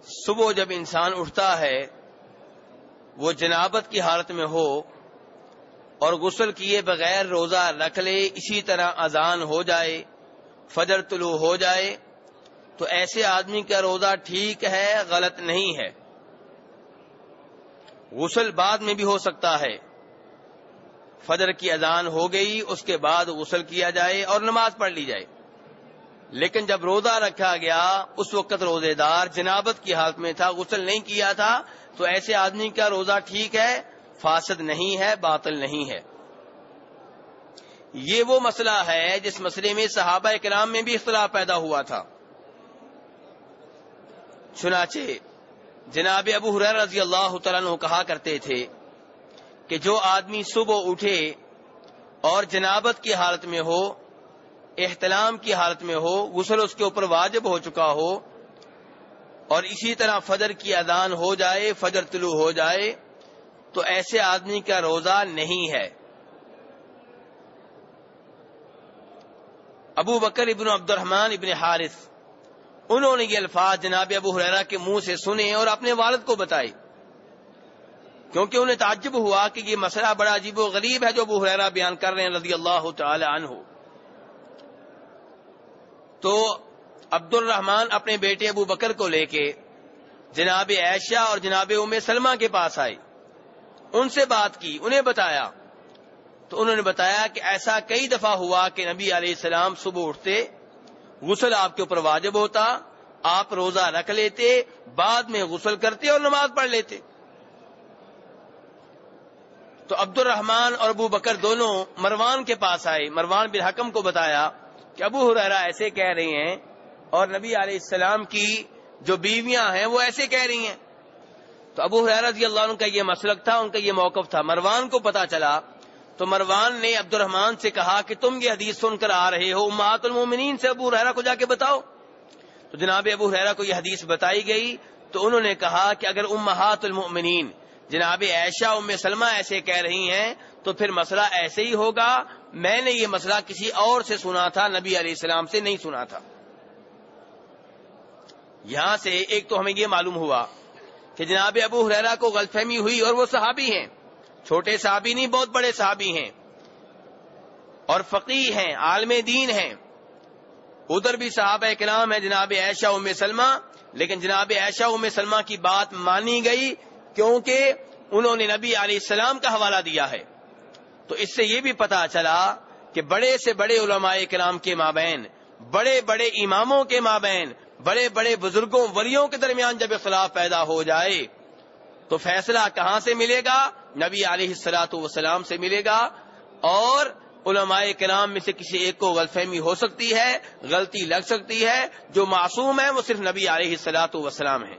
صبح جب انسان اٹھتا ہے وہ جنابت کی حالت میں ہو اور غسل کیے بغیر روزہ رکھ لے، اسی طرح اذان ہو جائے، فجر طلوع ہو جائے، تو ایسے آدمی کا روزہ ٹھیک ہے، غلط نہیں ہے۔ غسل بعد میں بھی ہو سکتا ہے، فجر کی اذان ہو گئی اس کے بعد غسل کیا جائے اور نماز پڑھ لی جائے، لیکن جب روزہ رکھا گیا اس وقت روزے دار جنابت کی حالت میں تھا، غسل نہیں کیا تھا، تو ایسے آدمی کا روزہ ٹھیک ہے، فاسد نہیں ہے، باطل نہیں ہے۔ یہ وہ مسئلہ ہے جس مسئلے میں صحابہ کرام میں بھی اختلاف پیدا ہوا تھا۔ چنانچہ جناب ابو ہریرہ رضی اللہ تعالیٰ عنہ کہا کرتے تھے کہ جو آدمی صبح اٹھے اور جنابت کی حالت میں ہو، احتلام کی حالت میں ہو، غسل اس کے اوپر واجب ہو چکا ہو، اور اسی طرح فجر کی اذان ہو جائے، فجر طلوع ہو جائے، تو ایسے آدمی کا روزہ نہیں ہے۔ ابو بکر ابن عبد الرحمن ابن حارث، انہوں نے یہ الفاظ جناب ابو ہریرہ کے منہ سے سنے اور اپنے والد کو بتائے، کیونکہ انہیں تعجب ہوا کہ یہ مسئلہ بڑا عجیب و غریب ہے جو ابو ہریرہ بیان کر رہے ہیں رضی اللہ تعالی عنہ۔ تو عبد الرحمن اپنے بیٹے ابو بکر کو لے کے جناب عائشہ اور جناب ام سلمہ کے پاس آئے، ان سے بات کی، انہیں بتایا، تو انہوں نے بتایا کہ ایسا کئی دفعہ ہوا کہ نبی علیہ السلام صبح اٹھتے، غسل آپ کے اوپر واجب ہوتا، آپ روزہ رکھ لیتے، بعد میں غسل کرتے اور نماز پڑھ لیتے۔ تو عبد الرحمن اور ابو بکر دونوں مروان کے پاس آئے، مروان بن حکم کو بتایا کہ ابو ہریرہ ایسے کہہ رہے ہیں اور نبی علیہ السلام کی جو بیویاں ہیں وہ ایسے کہہ رہی ہیں۔ تو ابو ہریرہ رضی اللہ عنہ کا یہ مسلک تھا، ان کا یہ موقف تھا۔ مروان کو پتا چلا تو مروان نے عبد الرحمن سے کہا کہ تم یہ حدیث سن کر آ رہے ہو، امہات المومنین سے ابو ہریرہ کو جا کے بتاؤ۔ تو جناب ابو ہریرہ کو یہ حدیث بتائی گئی تو انہوں نے کہا کہ اگر امہات المؤمنین جناب عائشہ ام سلمہ ایسے کہہ رہی ہیں تو پھر مسئلہ ایسے ہی ہوگا، میں نے یہ مسئلہ کسی اور سے سنا تھا، نبی علیہ السلام سے نہیں سنا تھا۔ یہاں سے ایک تو ہمیں یہ معلوم ہوا کہ جناب ابو ہریرہ کو غلط فہمی ہوئی، اور وہ صحابی ہیں، چھوٹے صحابی نہیں، بہت بڑے صحابی ہیں اور فقیہ ہیں، عالم دین ہیں۔ ادھر بھی صحابہ کرام ہیں جناب عائشہ ام سلمہ، لیکن جناب عائشہ ام سلمہ کی بات مانی گئی کیونکہ انہوں نے نبی علیہ السلام کا حوالہ دیا ہے۔ تو اس سے یہ بھی پتا چلا کہ بڑے سے بڑے علماء کرام کے مابین، بڑے بڑے اماموں کے مابین، بڑے بڑے بزرگوں ولیوں کے درمیان جب اختلاف پیدا ہو جائے تو فیصلہ کہاں سے ملے گا؟ نبی علیہ الصلوۃ والسلام سے ملے گا، اور علماء کرام میں سے کسی ایک کو غلط فہمی ہو سکتی ہے، غلطی لگ سکتی ہے، جو معصوم ہے وہ صرف نبی علیہ الصلوۃ والسلام ہے۔